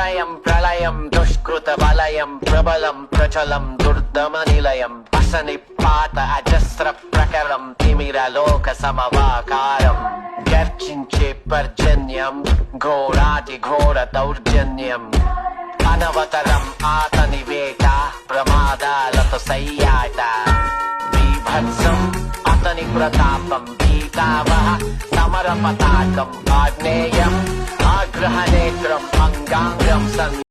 ప్రళయం ప్రళయం దుష్కృత వలయం ప్రబలం ప్రచలం దుర్దమ నిలయం అసని పాత అజస్ర ప్రకరం తిమిర లోక సమవాకారం గర్జించే పర్జన్యం ఘోరాటి ఘోర దౌర్జన్యం అనవతరం ఆతని వేట ప్రమాదాలతో సయ్యాట బీభత్సం అతని ప్రతాపం పీతావహ సమర పతాకం ఆగ్నేయం ఆగ్రహనేత్రం అంగాంగం